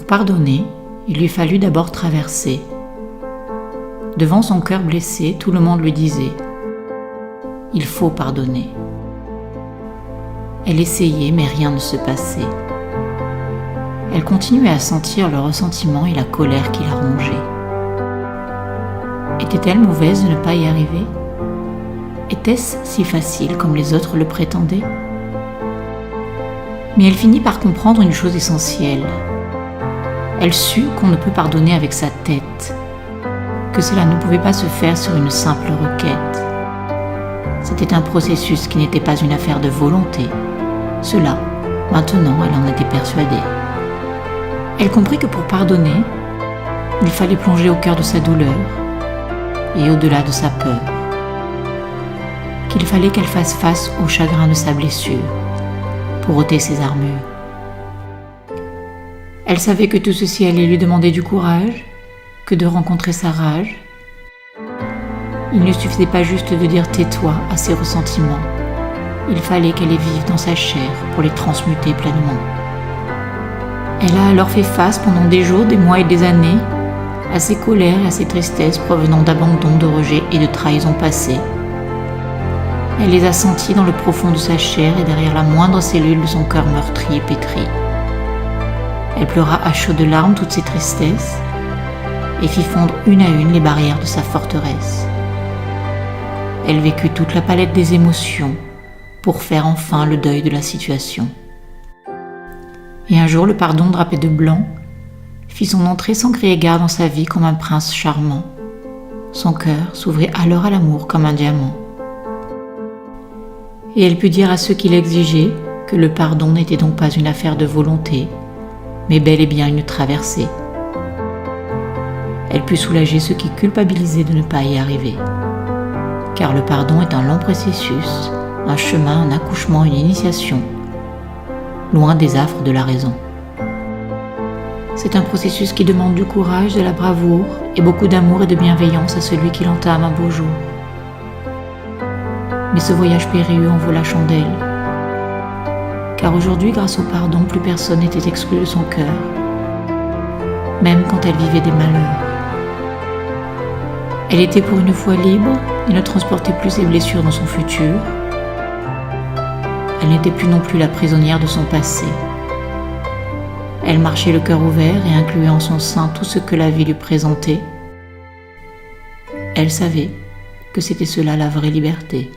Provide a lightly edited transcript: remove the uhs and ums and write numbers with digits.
pardonner, il lui fallut d'abord traverser. Devant son cœur blessé, tout le monde lui disait « Il faut pardonner ». Elle essayait, mais rien ne se passait. Elle continuait à sentir le ressentiment et la colère qui la rongeaient. Était-elle mauvaise de ne pas y arriver ? Était-ce si facile comme les autres le prétendaient ? Mais elle finit par comprendre une chose essentielle. Elle sut qu'on ne peut pardonner avec sa tête, que cela ne pouvait pas se faire sur une simple requête. C'était un processus qui n'était pas une affaire de volonté. Cela, maintenant, elle en était persuadée. Elle comprit que pour pardonner, il fallait plonger au cœur de sa douleur et au-delà de sa peur. Qu'il fallait qu'elle fasse face au chagrin de sa blessure pour ôter ses armures. Elle savait que tout ceci allait lui demander du courage, que de rencontrer sa rage. Il ne suffisait pas juste de dire « tais-toi » à ses ressentiments. Il fallait qu'elle les vive dans sa chair pour les transmuter pleinement. Elle a alors fait face pendant des jours, des mois et des années à ses colères et à ses tristesses provenant d'abandon, de rejet et de trahison passée. Elle les a senties dans le profond de sa chair et derrière la moindre cellule de son cœur meurtri et pétri. Elle pleura à chaudes larmes toutes ses tristesses et fit fondre une à une les barrières de sa forteresse. Elle vécut toute la palette des émotions pour faire enfin le deuil de la situation. Et un jour, le pardon drapé de blanc fit son entrée sans crier gare dans sa vie comme un prince charmant. Son cœur s'ouvrit alors à l'amour comme un diamant. Et elle put dire à ceux qui l'exigeaient que le pardon n'était donc pas une affaire de volonté, mais bel et bien une traversée. Elle put soulager ceux qui culpabilisaient de ne pas y arriver. Car le pardon est un long processus, un chemin, un accouchement, une initiation, loin des affres de la raison. C'est un processus qui demande du courage, de la bravoure et beaucoup d'amour et de bienveillance à celui qui l'entame un beau jour. Mais ce voyage périlleux en vaut la chandelle. Car aujourd'hui, grâce au pardon, plus personne n'était exclu de son cœur, même quand elle vivait des malheurs. Elle était pour une fois libre et ne transportait plus ses blessures dans son futur. Elle n'était plus non plus la prisonnière de son passé. Elle marchait le cœur ouvert et incluait en son sein tout ce que la vie lui présentait. Elle savait que c'était cela la vraie liberté.